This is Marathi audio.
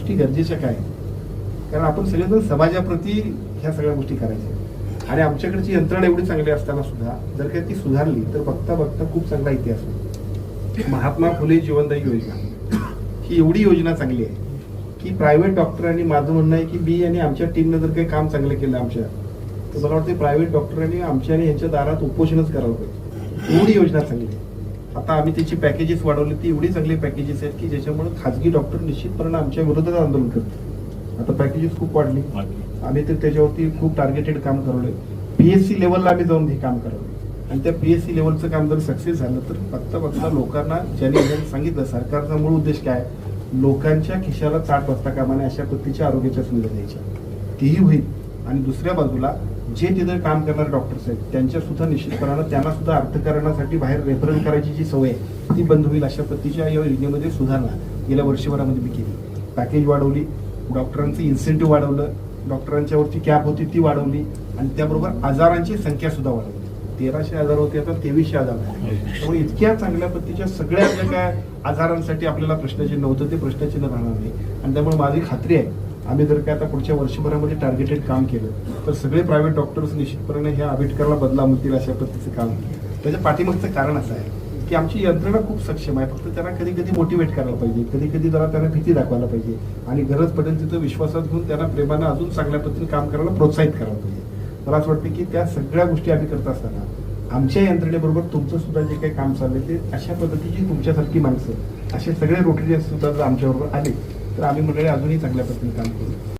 गोष्टी गरजेच्या काय आहेत? कारण आपण सगळेजण समाजाप्रती ह्या सगळ्या गोष्टी करायच्या आणि आमच्याकडची यंत्रणा एवढी चांगली असताना सुद्धा जर काही ती सुधारली तर बघता बघता खूप चांगला इतिहास होईल. महात्मा फुले जीवनदायी योजना ही एवढी योजना चांगली आहे की प्रायव्हेट डॉक्टरांनी, माझं म्हणणं आहे की मी आणि आमच्या टीमनं जर काही काम चांगलं केलं आमच्या, तर मला वाटतं प्रायव्हेट डॉक्टरांनी आमच्या आणि यांच्या दारात उपोषणच करावं पाहिजे. एवढी योजना चांगली आहे. आता आम्ही त्याची पॅकेजेस वाढवली, ती एवढी चांगली पॅकेजेस आहेत की ज्याच्यामुळे खाजगी डॉक्टर निश्चितपणे आमच्या विरोधात आंदोलन करतात. आता पॅकेजेस खूप वाढली, आम्ही तर त्याच्यावरती खूप टार्गेटेड काम करवलंय. PSC लेवलला आम्ही जाऊन हे काम करवलं आणि त्या PSC लेवलचं काम जर सक्सेस झालं तर बघता बघता लोकांना ज्यांनी सांगितलं, सरकारचा मूळ उद्देश काय, लोकांच्या खिशाला चाट बसता कामा नये अशा पद्धतीच्या आरोग्याच्या सुविधा द्यायच्या, तेही होईल. आणि दुसऱ्या बाजूला जे तिथे काम करणारे डॉक्टर्स आहेत त्यांच्या सुद्धा निश्चितपणानं त्यांना सुद्धा अर्थकारणासाठी बाहेर रेफरल करायची जी सवय आहे ती बंद होईल. अशा पद्धतीच्या या योजनेमध्ये सुधारणा गेल्या वर्षभरामध्ये मी केली. पॅकेज वाढवली, डॉक्टरांचं इन्सेंटिव्ह वाढवलं, डॉक्टरांच्यावरची कॅप होती ती वाढवली आणि त्याबरोबर आजारांची संख्या सुद्धा वाढवली. 1300 आजार होते, आता 2300 आजार झाले. त्यामुळे इतक्या चांगल्या पद्धतीच्या सगळ्या ज्या काय आजारांसाठी आपल्याला प्रश्नचिन्ह होतं ते प्रश्नचिन्ह राहणार नाही. आणि त्यामुळे माझी खात्री आहे आम्ही जर काय आता पुढच्या वर्षभरामध्ये टार्गेटेड काम केलं तर सगळे प्रायव्हेट डॉक्टर्स निश्चितपणे ह्या आंबेडकरला बदला म्हणतील अशा पद्धतीचं काम केलं. त्याच्या पाठीमागचं कारण असं आहे की आमची यंत्रणा खूप सक्षम आहे. फक्त त्यांना कधी कधी मोटिवेट करायला पाहिजे, कधी कधी जरा त्यांना भीती दाखवायला पाहिजे आणि गरज पडेल तिथं विश्वासात घेऊन त्यांना प्रेमानं अजून चांगल्या पद्धतीने काम करायला प्रोत्साहित करायला पाहिजे. मला असं वाटतं की त्या सगळ्या गोष्टी आम्ही करत असताना आमच्या यंत्रणेबरोबर तुमचं सुद्धा जे काही काम चाललंय ते अशा पद्धतीची तुमच्यासारखी माणसं असे सगळे रोटरी सुद्धा जर आमच्याबरोबर आले तर आम्ही मंडळी अजूनही चांगल्या पद्धतीने काम करू.